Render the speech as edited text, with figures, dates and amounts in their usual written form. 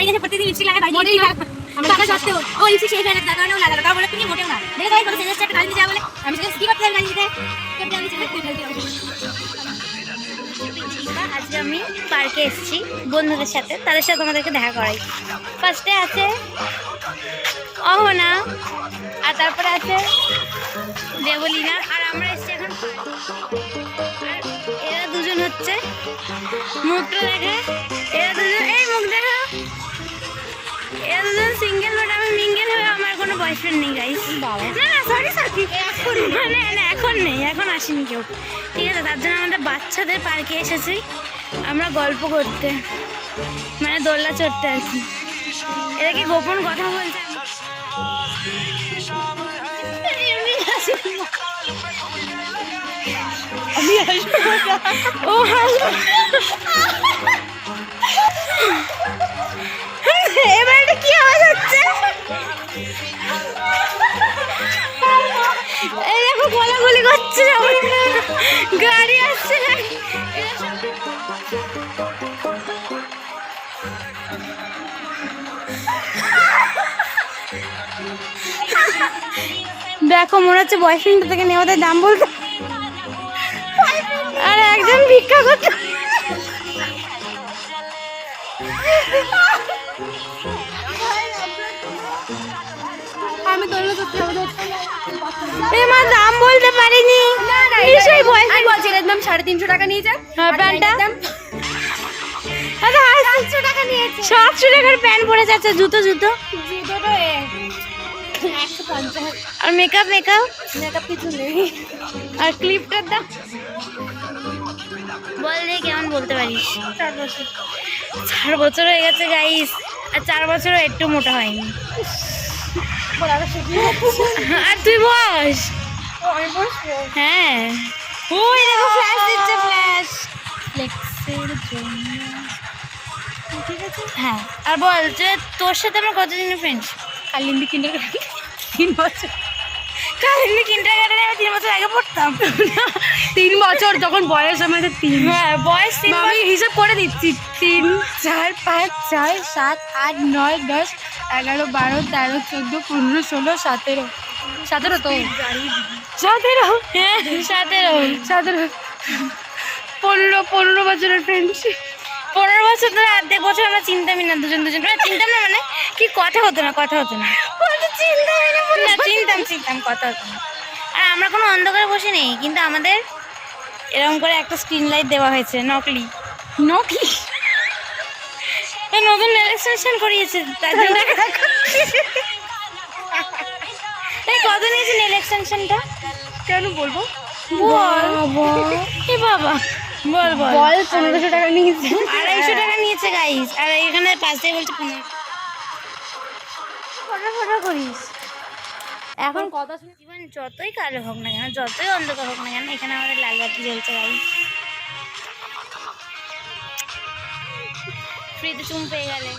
বাড়িতে প্রতিদিন লিপস্টিক লাগায় বাড়িতে টাকা সত্ত্বেও ও লিপস্টিক শেষ হয়ে যাচ্ছে কারণেও লাগালো তাও বলে তুমি মোটেও না দেখে ভাই কোনো সেজেস্ট একটা গাড়ি যাবে বলে আমি সেটা কি করতে যাবো গাড়িতে কেমন আমি সেটা আজকে আমি পার্কে এসেছি বন্ধুদের সাথে, তাদের সাথে তোমাদেরকে দেখা করাই। ফার্স্টে আছে অহনা, আর তারপরে আছে দেবলীনা, আর আমরা এসেছি এখন। আর এরা দুজন হচ্ছে, মুখটা দেখে এরা দুজন, এই মুখ দেখা, এরা দুজন সিঙ্গেল, বাট আমি মিঙ্গেল হয়ে আমার কোনো বয়ফ্রেন্ড নেই গাইস। না না সরি সরি, না এখন নেই, এখন আসেনি কেউ, ঠিক আছে। তার জন্য আমাদের বাচ্চাদের পার্কে এসেছি আমরা গল্প করতে, মানে দোলনা চড়তে আর কি। এরা কি গোপন কথা বলছে? আমি ও হাসবো এবার এটা কি আওয়াজ হচ্ছে? এই দেখো গোলাগুলি করছে, গাড়ি আসছে। দেখো মনে হচ্ছে বয়ফ্রেন্ড থেকে নেওয়া দাম বলতে, আর একজন ভিক্ষা করতে। আমি তোমার দাম বলতে পারিনি, নিশ্চয়ই বয়ফ্রেন্ড বলছে এর দাম 350 টাকা নিয়ে যা। প্যান্টটা 700 টাকা নিয়েছে, 700 টাকার প্যান্ট পরে যাচ্ছে, জুতো জুতো জুতোটা 150। আর মেকআপ মেকআপ মেকআপ কিছু নেই। আর ক্লিপটার দাম বল রে কেমন বলতে পারিস? 4 বছর। 4 বছর হয়ে গেছে গাইস, আর 4 বছরও একটু মোটা হয়নি। আর তুই বস। হ্যাঁ ওই দেখো ফ্ল্যাশ দিচ্ছে, ফ্ল্যাশ ফ্লেক্সের জন্য, ঠিক আছে। হ্যাঁ আর বল যে তোর সাথে আমার কতদিনের ফ্রেন্ডস? কালিন্দি কিন্ডারগার্টেন 3 বছর। কালিন্দি কিন্ডারগার্টেনে আমি 3 বছর আগে পড়তাম। 3 বছর যখন বয়স আমাদের 3, হ্যাঁ বয়স 3, আমি হিসাব করে দিচ্ছি 3 4 5 6 7 8 9 10 11 12 13 14 15 16 17 17 তো 17, হ্যাঁ 17 15 বছরের ফ্রেন্ডশিপ। 15 বছর ধরে অর্ধেক বছর আমরা চিনতামই না, দুজন দুজন চিনতাম না, মানে কি কথা হতো না, কথা হতো না, চিনতাম কথা হতো না। আর আমরা কোনো অন্ধকারে বসে নেই, কিন্তু আমাদের এরকম করে একটা স্ক্রিন লাইট দেওয়া হয়েছে, নকলি নতুন এক্সটেনশন করিয়েছে, তার জন্য। এই কত নিয়েছে নেল এক্সটেনশনটা? কেন বলবো? বল এ বাবা, বল 1500 টাকা নিয়েছে, 250 টাকা নিয়েছে গাইস। আর এখানে পাশ দিয়ে বলছে 15। ফটো করিস এখন কথা শুনে। জীবন যতই কালো হোক না কেন, যতই অন্ধকার হোক না কেন, এখানে আমাদের লাল বাতি জ্বলছে গাইস। ফ্রিতে চুম পেয়ে গেলে।